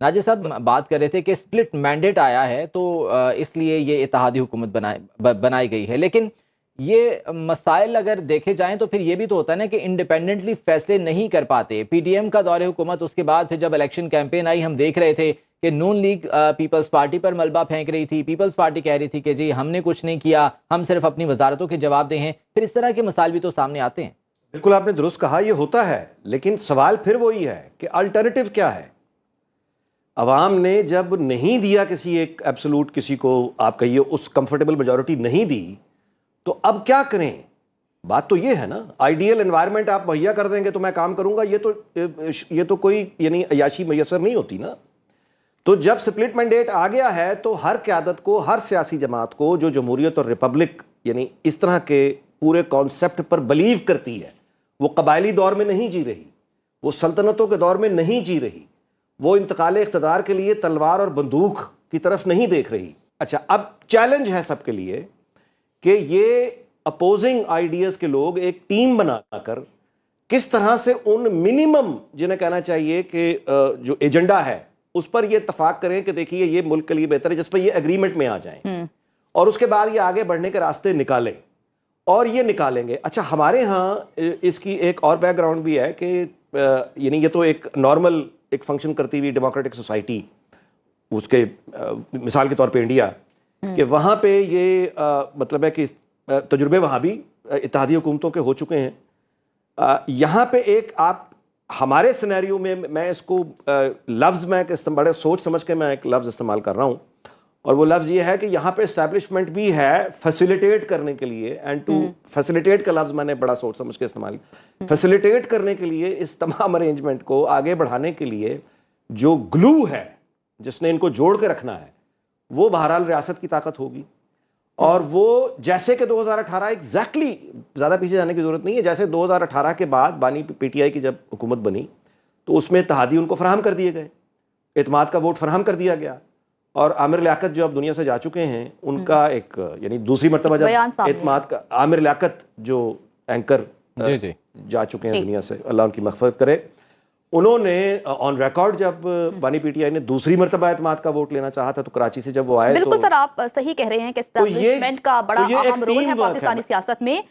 नाजिर साहब बात कर रहे थे कि स्प्लिट मैंडेट आया है तो इसलिए ये इत्तेहादी हुकूमत बनाई गई है, लेकिन ये मसाइल अगर देखे जाएं तो फिर ये भी तो होता है ना कि इंडिपेंडेंटली फैसले नहीं कर पाते। पीडीएम का दौरे हुकूमत, उसके बाद फिर जब इलेक्शन कैंपेन आई हम देख रहे थे कि नून लीग पीपल्स पार्टी पर मलबा फेंक रही थी, पीपल्स पार्टी कह रही थी कि जी हमने कुछ नहीं किया, हम सिर्फ अपनी वजारतों के जवाबदेह हैं। फिर इस तरह के मसाइल भी तो सामने आते हैं। बिल्कुल आपने दुरुस्त कहा, ये होता है, लेकिन सवाल फिर वही है कि अल्टरनेटिव क्या है। अवाम ने जब नहीं दिया किसी एक एब्सोलूट, किसी को आप कहिए उस कंफर्टेबल मेजॉरिटी नहीं दी, तो अब क्या करें। बात तो ये है ना, आइडियल एनवायरनमेंट आप मुहैया कर देंगे तो मैं काम करूंगा, ये तो कोई यानी अयाशी मैसर नहीं होती ना। तो जब स्प्लिट मैंडेट आ गया है तो हर क़यादत को, हर सियासी जमात को जो जमहूरियत और रिपब्लिक यानी इस तरह के पूरे कॉन्सेप्ट पर बिलीव करती है, वो कबायली दौर में नहीं जी रही, वो सल्तनतों के दौर में नहीं जी रही, वो इंतकाल इख्तिदार के लिए तलवार और बंदूक की तरफ नहीं देख रही। अच्छा, अब चैलेंज है सबके लिए कि ये अपोजिंग आइडियाज़ के लोग एक टीम बनाकर किस तरह से उन मिनिमम, जिन्हें कहना चाहिए कि जो एजेंडा है उस पर ये इत्तफाक करें कि देखिए ये मुल्क के लिए बेहतर है, जिस पर ये एग्रीमेंट में आ जाएं और उसके बाद ये आगे बढ़ने के रास्ते निकालें, और ये निकालेंगे। अच्छा, हमारे यहाँ इसकी एक और बैकग्राउंड भी है कि यानी ये तो एक नॉर्मल एक फंक्शन करती हुई डेमोक्रेटिक सोसाइटी, उसके मिसाल के तौर पे इंडिया, कि वहाँ पे ये मतलब है कि तजुर्बे वहाँ भी इत्तेहादी हुकूमतों के हो चुके हैं। यहाँ पे एक आप हमारे सिनेरियो में, मैं इसको लफ्ज़ में बड़े सोच समझ के मैं एक लफ्ज़ इस्तेमाल कर रहा हूँ, और वो लफ्ज़ ये है कि यहाँ पे एस्टैब्लिशमेंट भी है फैसिलिटेट करने के लिए। एंड टू फैसिलिटेट का लफ्ज़ मैंने बड़ा सोच समझ के इस्तेमाल किया। फैसिलिटेट करने के लिए, इस तमाम अरेंजमेंट को आगे बढ़ाने के लिए जो ग्लू है जिसने इनको जोड़ के रखना है, वो बहरहाल रियासत की ताकत होगी। और वो जैसे कि 2018 एग्जैक्टली, ज़्यादा पीछे जाने की ज़रूरत नहीं है, जैसे 2018 के बाद बानी पीटीआई की जब हुकूमत बनी तो उसमें इत्तेहादी उनको फराहम कर दिए गए, एतमाद का वोट फराहम कर दिया गया, और आमिर लियाकत जो अब दुनिया से जा चुके हैं, उनका एक यानी दूसरी मरतबा जब एतमाद का, आमिर लियाकत जो एंकर जा चुके हैं दुनिया से, अल्लाह उनकी मग़फ़िरत करे, उन्होंने ऑन रिकॉर्ड जब बानी पीटीआई ने दूसरी मरतबा एतमाद का वोट लेना चाहा था तो कराची से जब वो आए, बिल्कुल सर आप सही कह रहे हैं कि एस्टैब्लिशमेंट का बड़ा अहम रोल है पाकिस्तानी सियासत में।